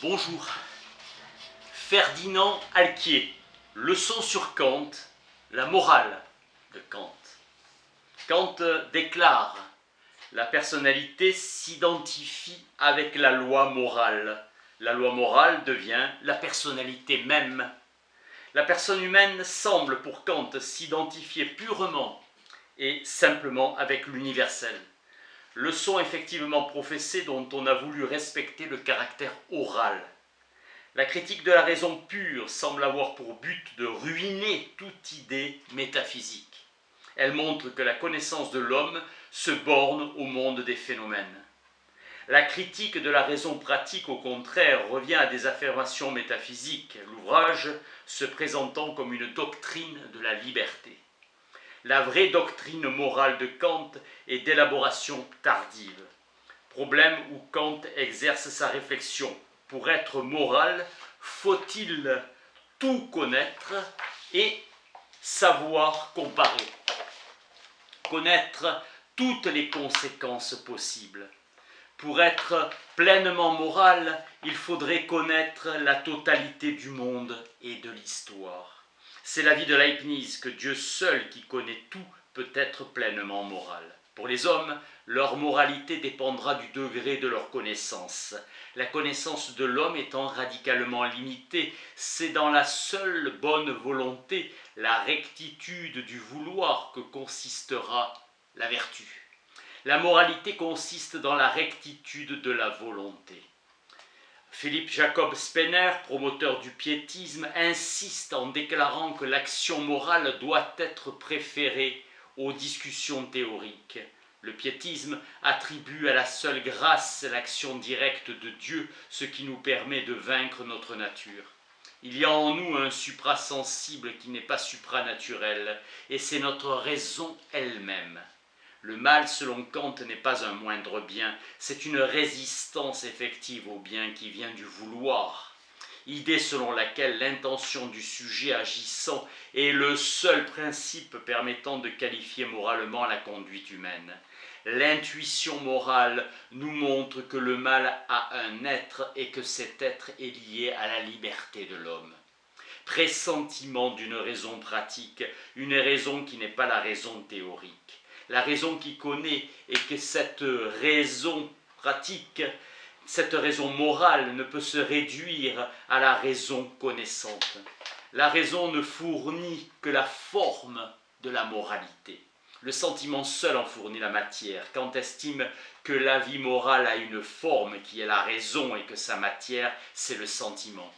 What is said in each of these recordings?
Bonjour. Ferdinand Alquier, leçon sur Kant, la morale de Kant. Kant déclare: la personnalité s'identifie avec la loi morale. La loi morale devient la personnalité même. La personne humaine semble pour Kant s'identifier purement et simplement avec l'universel. Leçon effectivement professée dont on a voulu respecter le caractère oral. La critique de la raison pure semble avoir pour but de ruiner toute idée métaphysique. Elle montre que la connaissance de l'homme se borne au monde des phénomènes. La critique de la raison pratique, au contraire, revient à des affirmations métaphysiques, l'ouvrage se présentant comme une doctrine de la liberté. La vraie doctrine morale de Kant est d'élaboration tardive. Problème où Kant exerce sa réflexion. Pour être moral, faut-il tout connaître et savoir comparer, connaître toutes les conséquences possibles. Pour être pleinement moral, il faudrait connaître la totalité du monde et de l'histoire. C'est l'avis de Leibniz que Dieu seul qui connaît tout peut être pleinement moral. Pour les hommes, leur moralité dépendra du degré de leur connaissance. La connaissance de l'homme étant radicalement limitée, c'est dans la seule bonne volonté, la rectitude du vouloir que consistera la vertu. La moralité consiste dans la rectitude de la volonté. Philippe Jacob Spener, promoteur du piétisme, insiste en déclarant que l'action morale doit être préférée aux discussions théoriques. Le piétisme attribue à la seule grâce l'action directe de Dieu, ce qui nous permet de vaincre notre nature. Il y a en nous un suprasensible qui n'est pas supranaturel, et c'est notre raison elle-même. Le mal, selon Kant, n'est pas un moindre bien, c'est une résistance effective au bien qui vient du vouloir. Idée selon laquelle l'intention du sujet agissant est le seul principe permettant de qualifier moralement la conduite humaine. L'intuition morale nous montre que le mal a un être et que cet être est lié à la liberté de l'homme. Pressentiment d'une raison pratique, une raison qui n'est pas la raison théorique. La raison qui connaît et que cette raison pratique, cette raison morale ne peut se réduire à la raison connaissante. La raison ne fournit que la forme de la moralité. Le sentiment seul en fournit la matière. Kant estime que la vie morale a une forme qui est la raison et que sa matière, c'est le sentiment.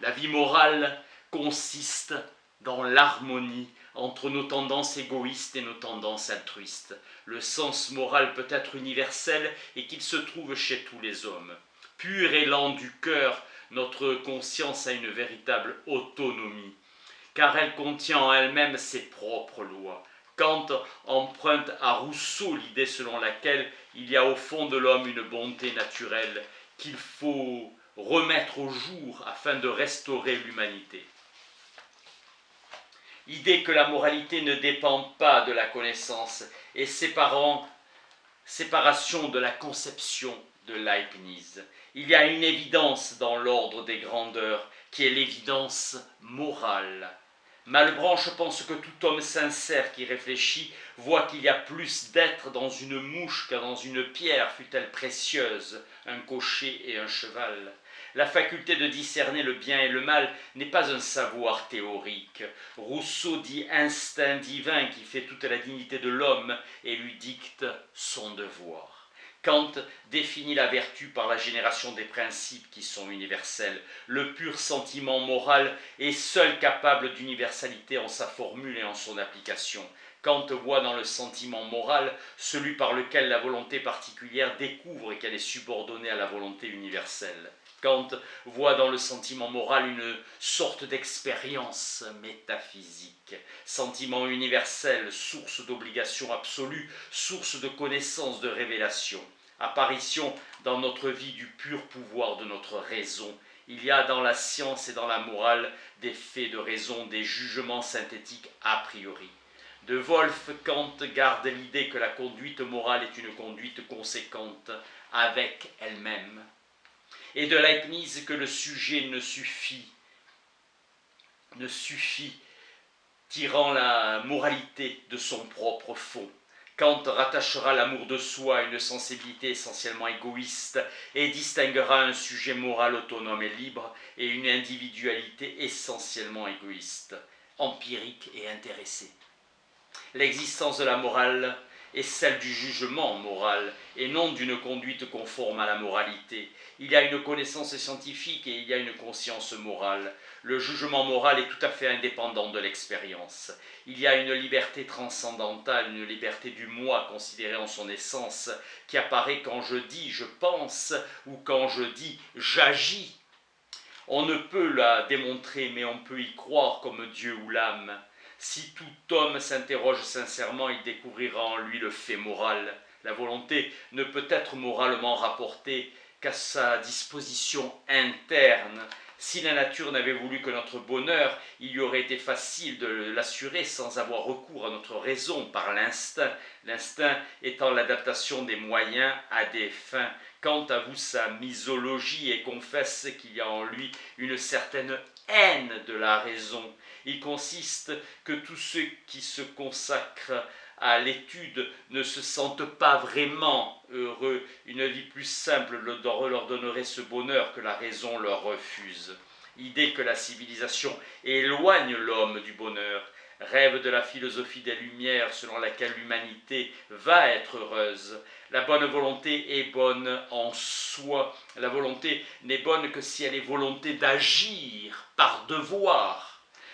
La vie morale consiste dans l'harmonie entre nos tendances égoïstes et nos tendances altruistes. Le sens moral peut être universel et qu'il se trouve chez tous les hommes. Pur élan du cœur, notre conscience a une véritable autonomie, car elle contient en elle-même ses propres lois. Kant emprunte à Rousseau l'idée selon laquelle il y a au fond de l'homme une bonté naturelle qu'il faut remettre au jour afin de restaurer l'humanité. Idée que la moralité ne dépend pas de la connaissance et séparation de la conception de Leibniz. Il y a une évidence dans l'ordre des grandeurs qui est l'évidence morale. Malebranche pense que tout homme sincère qui réfléchit voit qu'il y a plus d'être dans une mouche qu'à dans une pierre, fût-elle précieuse, un cocher et un cheval. La faculté de discerner le bien et le mal n'est pas un savoir théorique. Rousseau dit instinct divin qui fait toute la dignité de l'homme et lui dicte son devoir. Kant définit la vertu par la génération des principes qui sont universels. Le pur sentiment moral est seul capable d'universalité en sa formule et en son application. Kant voit dans le sentiment moral celui par lequel la volonté particulière découvre qu'elle est subordonnée à la volonté universelle. Kant voit dans le sentiment moral une sorte d'expérience métaphysique, sentiment universel, source d'obligation absolue, source de connaissance, de révélation, apparition dans notre vie du pur pouvoir de notre raison. Il y a dans la science et dans la morale des faits de raison, des jugements synthétiques a priori. De Wolff, Kant garde l'idée que la conduite morale est une conduite conséquente avec elle-même. et de Leibniz que le sujet ne suffit, tirant la moralité de son propre fond. Kant rattachera l'amour de soi à une sensibilité essentiellement égoïste et distinguera un sujet moral autonome et libre et une individualité essentiellement égoïste, empirique et intéressée. L'existence de la morale est celle du jugement moral et non d'une conduite conforme à la moralité. Il y a une connaissance scientifique et il y a une conscience morale. Le jugement moral est tout à fait indépendant de l'expérience. Il y a une liberté transcendantale, une liberté du moi considérée en son essence, qui apparaît quand je dis je pense ou quand je dis j'agis. On ne peut la démontrer, mais on peut y croire comme Dieu ou l'âme. Si tout homme s'interroge sincèrement, il découvrira en lui le fait moral. La volonté ne peut être moralement rapportée qu'à sa disposition interne. Si la nature n'avait voulu que notre bonheur, il lui aurait été facile de l'assurer sans avoir recours à notre raison par l'instinct, l'instinct étant l'adaptation des moyens à des fins. Kant avoue sa misologie et confesse qu'il y a en lui une certaine haine de la raison. Il consiste que tous ceux qui se consacrent à l'étude ne se sentent pas vraiment heureux. Une vie plus simple leur donnerait ce bonheur que la raison leur refuse. Idée que la civilisation éloigne l'homme du bonheur, rêve de la philosophie des Lumières selon laquelle l'humanité va être heureuse. La bonne volonté est bonne en soi. La volonté n'est bonne que si elle est volonté d'agir par devoir.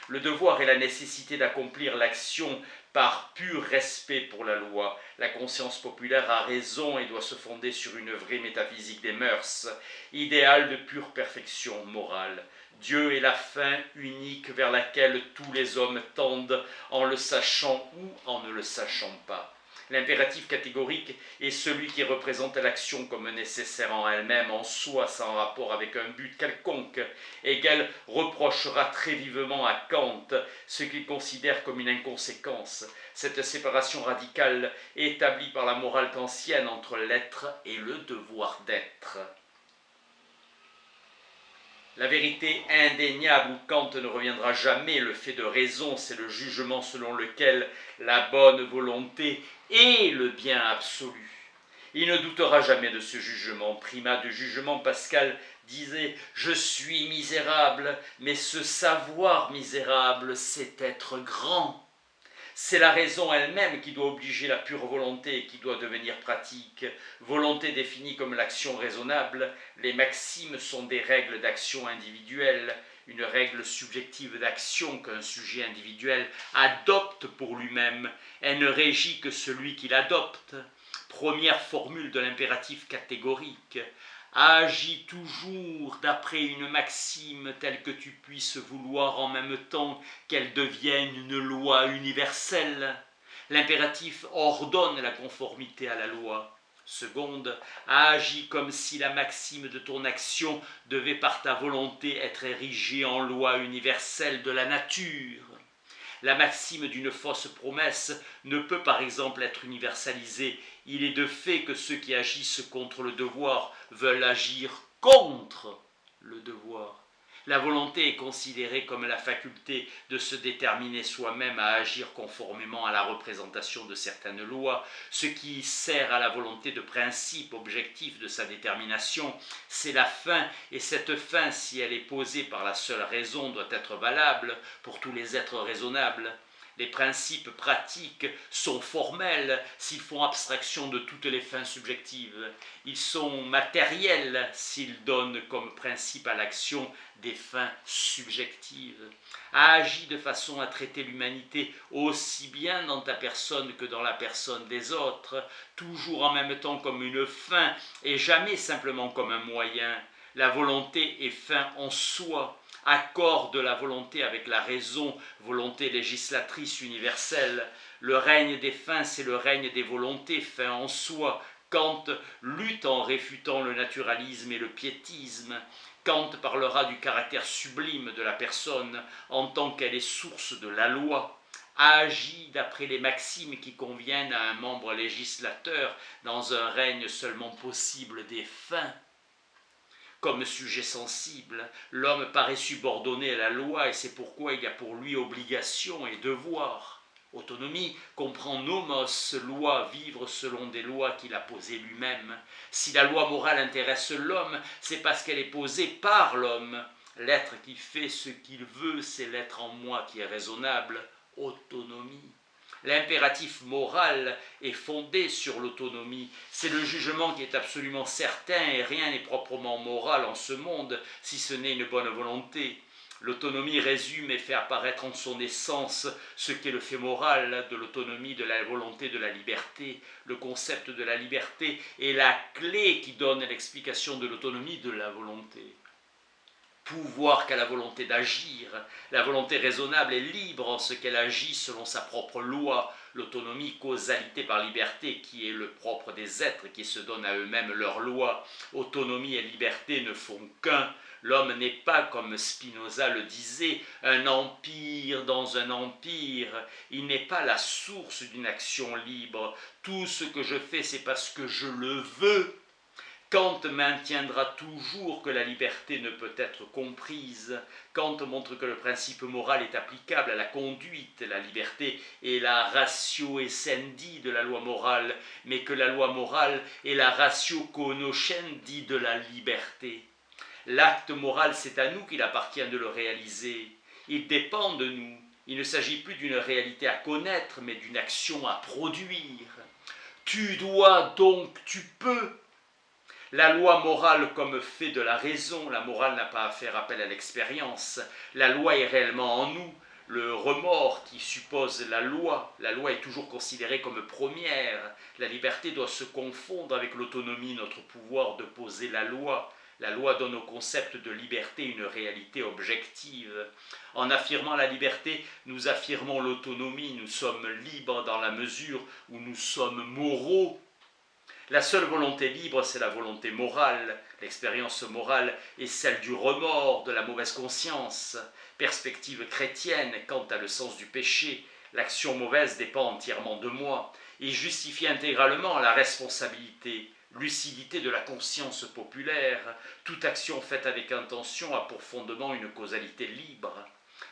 Le devoir est la nécessité d'accomplir l'action par pur respect pour la loi. La conscience populaire a raison et doit se fonder sur une vraie métaphysique des mœurs, idéal de pure perfection morale. Dieu est la fin unique vers laquelle tous les hommes tendent en le sachant ou en ne le sachant pas. L'impératif catégorique est celui qui représente l'action comme nécessaire en elle-même, en soi, sans rapport avec un but quelconque. Hegel reprochera très vivement à Kant ce qu'il considère comme une inconséquence, cette séparation radicale établie par la morale kantienne entre l'être et le devoir d'être. La vérité indéniable où Kant ne reviendra jamais, le fait de raison, c'est le jugement selon lequel la bonne volonté est le bien absolu. Il ne doutera jamais de ce jugement. Primat de jugement, Pascal disait « Je suis misérable, mais ce savoir misérable, c'est être grand ». C'est la raison elle-même qui doit obliger la pure volonté et qui doit devenir pratique. Volonté définie comme l'action raisonnable, les maximes sont des règles d'action individuelle, une règle subjective d'action qu'un sujet individuel adopte pour lui-même. Elle ne régit que celui qui l'adopte. Première formule de l'impératif catégorique. Agis toujours d'après une maxime telle que tu puisses vouloir en même temps qu'elle devienne une loi universelle. L'impératif ordonne la conformité à la loi. Seconde, agis comme si la maxime de ton action devait par ta volonté être érigée en loi universelle de la nature. La maxime d'une fausse promesse ne peut par exemple être universalisée. Il est de fait que ceux qui agissent contre le devoir veulent agir contre le devoir. La volonté est considérée comme la faculté de se déterminer soi-même à agir conformément à la représentation de certaines lois. Ce qui sert à la volonté de principe objectif de sa détermination, c'est la fin, et cette fin, si elle est posée par la seule raison, doit être valable pour tous les êtres raisonnables. Les principes pratiques sont formels s'ils font abstraction de toutes les fins subjectives. Ils sont matériels s'ils donnent comme principe à l'action des fins subjectives. Agis de façon à traiter l'humanité aussi bien dans ta personne que dans la personne des autres, toujours en même temps comme une fin et jamais simplement comme un moyen. La volonté est fin en soi. Accorde la volonté avec la raison, volonté législatrice universelle. Le règne des fins, c'est le règne des volontés, fin en soi. Kant lutte en réfutant le naturalisme et le piétisme. Kant parlera du caractère sublime de la personne en tant qu'elle est source de la loi. Agit d'après les maximes qui conviennent à un membre législateur dans un règne seulement possible des fins. comme sujet sensible. L'homme paraît subordonné à la loi et c'est pourquoi il y a pour lui obligation et devoir. Autonomie comprend nomos, loi, vivre selon des lois qu'il a posées lui-même. Si la loi morale intéresse l'homme, c'est parce qu'elle est posée par l'homme. L'être qui fait ce qu'il veut, c'est l'être en moi qui est raisonnable. Autonomie. L'impératif moral est fondé sur l'autonomie. C'est le jugement qui est absolument certain et rien n'est proprement moral en ce monde si ce n'est une bonne volonté. L'autonomie résume et fait apparaître en son essence ce qu'est le fait moral de l'autonomie, de la volonté, de la liberté. Le concept de la liberté est la clé qui donne l'explication de l'autonomie de la volonté. Pouvoir qu'a la volonté d'agir. La volonté raisonnable est libre en ce qu'elle agit selon sa propre loi. L'autonomie, causalité par liberté, qui est le propre des êtres qui se donnent à eux-mêmes leur loi. Autonomie et liberté ne font qu'un. L'homme n'est pas, comme Spinoza le disait, un empire dans un empire. Il n'est pas la source d'une action libre. Tout ce que je fais, c'est parce que je le veux. Kant maintiendra toujours que la liberté ne peut être comprise. Kant montre que le principe moral est applicable à la conduite. La liberté est la ratio essendi de la loi morale, mais que la loi morale est la ratio cognoscendi de la liberté. L'acte moral, c'est à nous qu'il appartient de le réaliser. Il dépend de nous. Il ne s'agit plus d'une réalité à connaître, mais d'une action à produire. Tu dois donc, tu peux. La loi morale comme fait de la raison, la morale n'a pas à faire appel à l'expérience. La loi est réellement en nous. Le remords qui suppose la loi est toujours considérée comme première. La liberté doit se confondre avec l'autonomie, notre pouvoir de poser la loi. La loi donne au concept de liberté une réalité objective. En affirmant la liberté, nous affirmons l'autonomie. Nous sommes libres dans la mesure où nous sommes moraux. La seule volonté libre, c'est la volonté morale. L'expérience morale est celle du remords, de la mauvaise conscience. Perspective chrétienne quant à le sens du péché. L'action mauvaise dépend entièrement de moi et justifie intégralement la responsabilité. Lucidité de la conscience populaire. Toute action faite avec intention a pour fondement une causalité libre.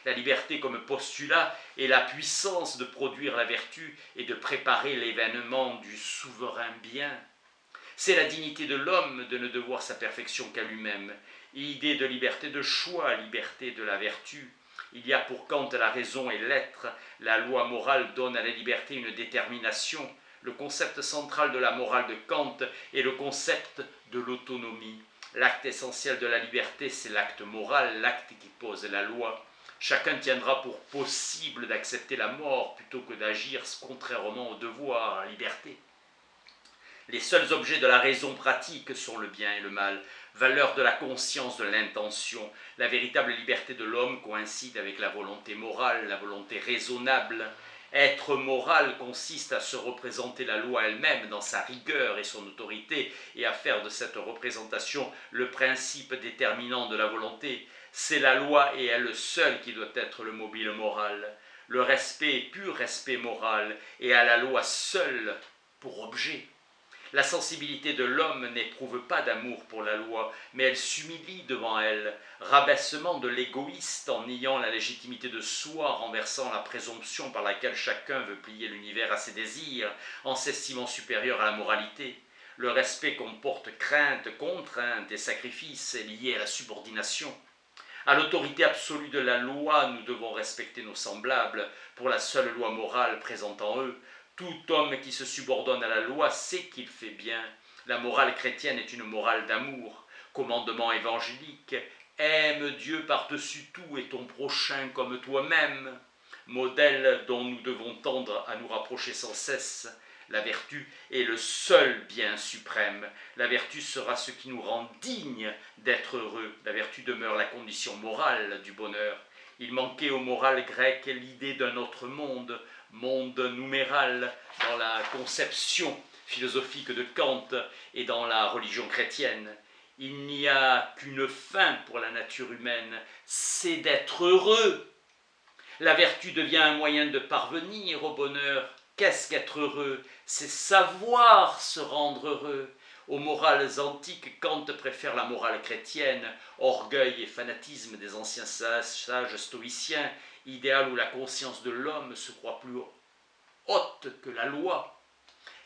La liberté comme postulat est la puissance de produire la vertu et de préparer l'événement du souverain bien. C'est la dignité de l'homme de ne devoir sa perfection qu'à lui-même. Idée de liberté de choix, liberté de la vertu. Il y a pour Kant la raison et l'être. La loi morale donne à la liberté une détermination. Le concept central de la morale de Kant est le concept de l'autonomie. L'acte essentiel de la liberté, c'est l'acte moral, l'acte qui pose la loi. Chacun tiendra pour possible d'accepter la mort plutôt que d'agir contrairement au devoir, à la liberté. Les seuls objets de la raison pratique sont le bien et le mal, valeur de la conscience, de l'intention. La véritable liberté de l'homme coïncide avec la volonté morale, la volonté raisonnable. Être moral consiste à se représenter la loi elle-même dans sa rigueur et son autorité et à faire de cette représentation le principe déterminant de la volonté. C'est la loi et elle seule qui doit être le mobile moral. Le respect est pur respect moral et a la loi seule pour objet. La sensibilité de l'homme n'éprouve pas d'amour pour la loi, mais elle s'humilie devant elle, rabaissement de l'égoïste en niant la légitimité de soi, renversant la présomption par laquelle chacun veut plier l'univers à ses désirs, en s'estimant supérieur à la moralité. Le respect comporte crainte, contrainte et sacrifice est lié à la subordination. À l'autorité absolue de la loi, nous devons respecter nos semblables pour la seule loi morale présente en eux. Tout homme qui se subordonne à la loi sait qu'il fait bien. La morale chrétienne est une morale d'amour. Commandement évangélique, aime Dieu par-dessus tout et ton prochain comme toi-même. Modèle dont nous devons tendre à nous rapprocher sans cesse. La vertu est le seul bien suprême. La vertu sera ce qui nous rend dignes d'être heureux. La vertu demeure la condition morale du bonheur. Il manquait au moral grec l'idée d'un autre monde, monde numéral dans la conception philosophique de Kant et dans la religion chrétienne. Il n'y a qu'une fin pour la nature humaine, c'est d'être heureux. La vertu devient un moyen de parvenir au bonheur. Qu'est-ce qu'être heureux? C'est savoir se rendre heureux. Aux morales antiques, Kant préfère la morale chrétienne, orgueil et fanatisme des anciens sages stoïciens, idéal où la conscience de l'homme se croit plus haute que la loi.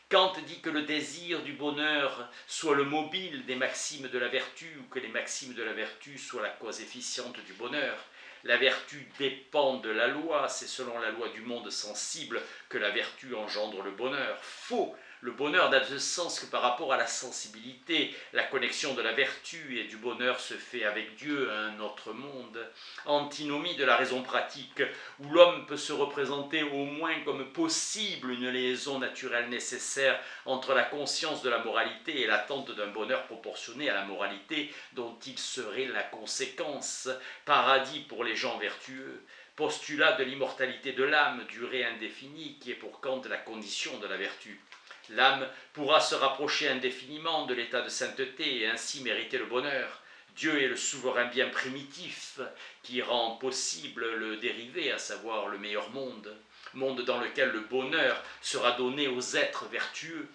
Kant dit que le désir du bonheur soit le mobile des maximes de la vertu, ou que les maximes de la vertu soient la cause efficiente du bonheur. La vertu dépend de la loi, c'est selon la loi du monde sensible que la vertu engendre le bonheur. Faux! Le bonheur n'a de sens que par rapport à la sensibilité. La connexion de la vertu et du bonheur se fait avec Dieu, un autre monde. Antinomie de la raison pratique, où l'homme peut se représenter au moins comme possible une liaison naturelle nécessaire entre la conscience de la moralité et l'attente d'un bonheur proportionné à la moralité dont il serait la conséquence. Paradis pour les gens vertueux. Postulat de l'immortalité de l'âme, durée indéfinie, qui est pour Kant la condition de la vertu. L'âme pourra se rapprocher indéfiniment de l'état de sainteté et ainsi mériter le bonheur. Dieu est le souverain bien primitif qui rend possible le dérivé, à savoir le meilleur monde, monde dans lequel le bonheur sera donné aux êtres vertueux.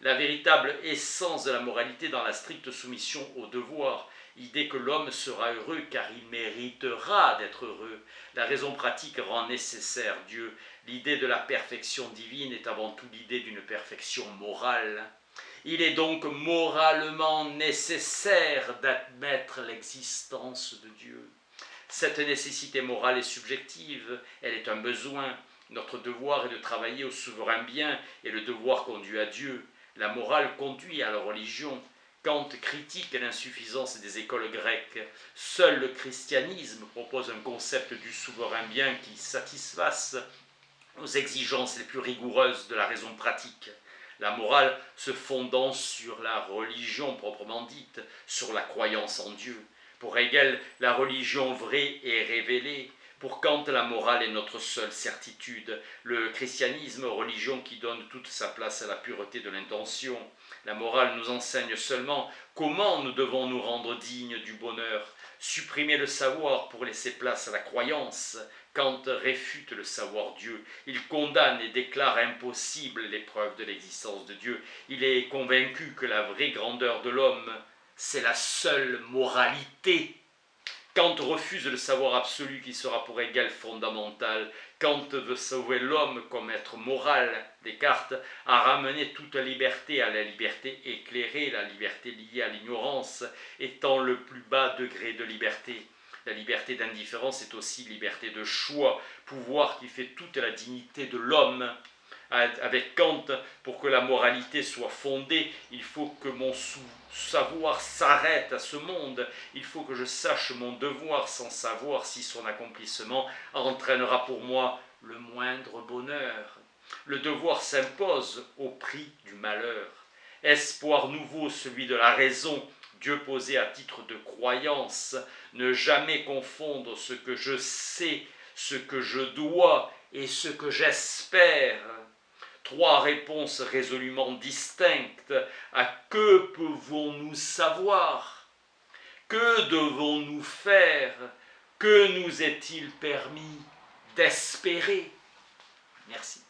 La véritable essence de la moralité dans la stricte soumission au devoir, idée que l'homme sera heureux car il méritera d'être heureux. La raison pratique rend nécessaire Dieu. L'idée de la perfection divine est avant tout l'idée d'une perfection morale. Il est donc moralement nécessaire d'admettre l'existence de Dieu. Cette nécessité morale est subjective, elle est un besoin. Notre devoir est de travailler au souverain bien et le devoir conduit à Dieu. La morale conduit à la religion. Kant critique l'insuffisance des écoles grecques. Seul le christianisme propose un concept du souverain bien qui satisfasse aux exigences les plus rigoureuses de la raison pratique. La morale se fondant sur la religion proprement dite, sur la croyance en Dieu. Pour Hegel, la religion vraie est révélée. Pour Kant, la morale est notre seule certitude. Le christianisme, religion qui donne toute sa place à la pureté de l'intention. La morale nous enseigne seulement comment nous devons nous rendre dignes du bonheur. Supprimer le savoir pour laisser place à la croyance. Kant réfute le savoir-Dieu. Il condamne et déclare impossible l'épreuve de l'existence de Dieu. Il est convaincu que la vraie grandeur de l'homme, c'est la seule moralité. Kant refuse le savoir absolu qui sera pour Hegel fondamental. Kant veut sauver l'homme comme être moral. Descartes a ramené toute liberté à la liberté éclairée, la liberté liée à l'ignorance, étant le plus bas degré de liberté. La liberté d'indifférence est aussi liberté de choix, pouvoir qui fait toute la dignité de l'homme. Avec Kant, pour que la moralité soit fondée, il faut que mon savoir s'arrête à ce monde. Il faut que je sache mon devoir sans savoir si son accomplissement entraînera pour moi le moindre bonheur. Le devoir s'impose au prix du malheur. Espoir nouveau, celui de la raison, Dieu posé à titre de croyance, ne jamais confondre ce que je sais, ce que je dois et ce que j'espère. Trois réponses résolument distinctes à que pouvons-nous savoir? Que devons-nous faire? Que nous est-il permis d'espérer? Merci.